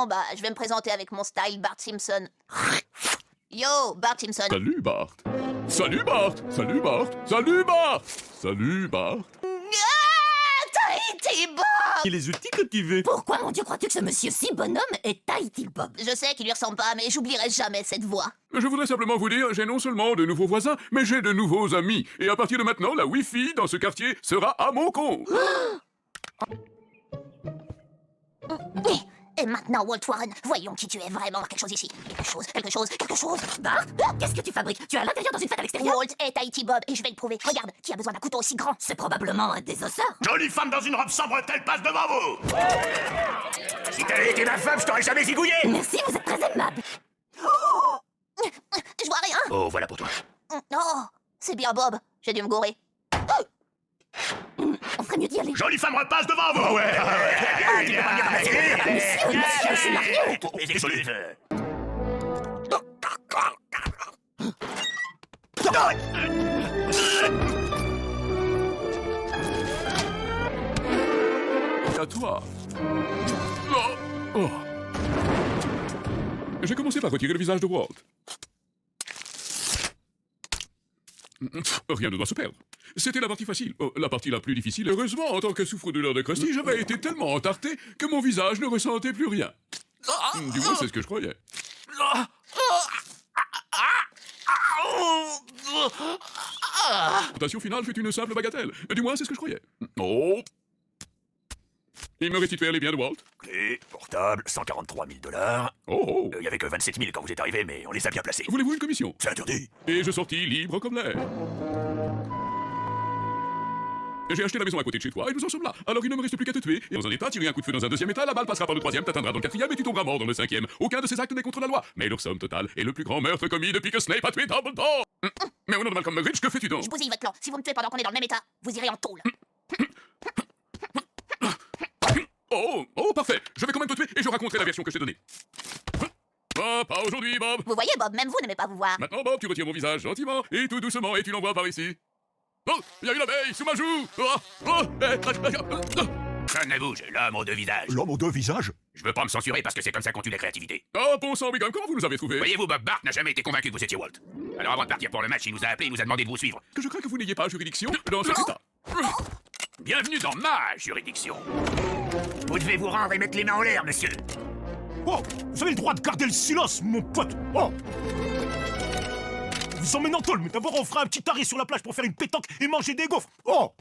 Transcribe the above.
Bon, bah, je vais me présenter avec mon style Bart Simpson. Yo, Bart Simpson. Salut Bart. Salut Bart. Salut Bart. Salut Bart. Salut Bart. Tahiti Bob! Il les outils cultivés. Pourquoi, mon Dieu, crois-tu que ce monsieur si bonhomme est Tahiti Bob? Je sais qu'il lui ressemble pas, mais j'oublierai jamais cette voix. Je voudrais simplement vous dire, j'ai non seulement de nouveaux voisins, mais j'ai de nouveaux amis. Et à partir de maintenant, la Wi-Fi dans ce quartier sera à mon compte. Et maintenant, Walt Warren, voyons qui tu es vraiment. Quelque chose ici. Quelque chose. Bart, qu'est-ce que tu fabriques? Tu es à l'intérieur dans une fête à l'extérieur? Walt est Tahiti Bob, et je vais le prouver. Regarde, qui a besoin d'un couteau aussi grand? C'est probablement un désosseur. Jolie femme dans une robe sans bretelles passe devant vous. Si t'avais été ma femme, je t'aurais jamais zigouillé. Merci, vous êtes très aimable. Je vois rien. Oh, voilà pour toi. Oh, c'est bien Bob. J'ai dû me gourer. On ferait mieux d'y aller. Jolie femme repasse devant vous. Ouais. Tu peux pas venir Monsieur, je suis marié. les excuses. À toi. Oh. J'ai commencé par retirer le visage de Walt. Rien ne doit se perdre. C'était la partie facile. La partie la plus difficile. Heureusement, en tant que souffre-douleur de Krusty, j'avais été tellement entarté que mon visage ne ressentait plus rien. Du moins, c'est ce que je croyais. La tentation finale fut une simple bagatelle. Du moins, c'est ce que je croyais. Oh. Il me restituèrent les biens de Walt. Clé, portable, 143 000 $. Oh. Il y avait que 27 000 quand vous êtes arrivé, mais on les a bien placés. Voulez-vous une commission? C'est interdit. Et je sortis libre comme l'air. J'ai acheté la maison à côté de chez toi et nous en sommes là. Alors il ne me reste plus qu'à te tuer. Et dans un état, tirer un coup de feu dans un deuxième état, la balle passera par le troisième, t'atteindras dans le quatrième et tu tomberas mort dans le cinquième. Aucun de ces actes n'est contre la loi. Mais leur somme totale est le plus grand meurtre commis depuis que Snape a tué Dumbledore. Mais au nom de Malcolm Muggeridge, que fais-tu donc? Je bousille votre clan. Si vous me tuez pendant qu'on est dans le même état, vous irez en tôle. Oh, parfait. Je vais quand même te tuer et je raconterai la version que je t'ai donnée. Ah, pas aujourd'hui, Bob. Vous voyez, Bob, même vous n'aimez pas vous voir. Maintenant, Bob, tu retires mon visage gentiment et tout doucement et tu l'envoies par ici. Oh, il y a une abeille sous ma joue. Personne ne bouge, l'homme aux deux visages. L'homme aux deux visages? Je veux pas me censurer parce que c'est comme ça qu'on tue la créativité. Oh, bon sang, Wiggum, comment vous nous avez trouvés? Voyez-vous, Bob Bart n'a jamais été convaincu que vous étiez Walt. Alors avant de partir pour le match, il nous a appelé et nous a demandé de vous suivre. Que je crains que vous n'ayez pas juridiction dans cet état. Bienvenue dans ma juridiction. Vous devez vous rendre et mettre les mains en l'air, monsieur. Oh, vous avez le droit de garder le silence, mon pote. Oh, vous emmène en tôle, mais d'abord on fera un petit arrêt sur la plage pour faire une pétanque et manger des gaufres. Oh,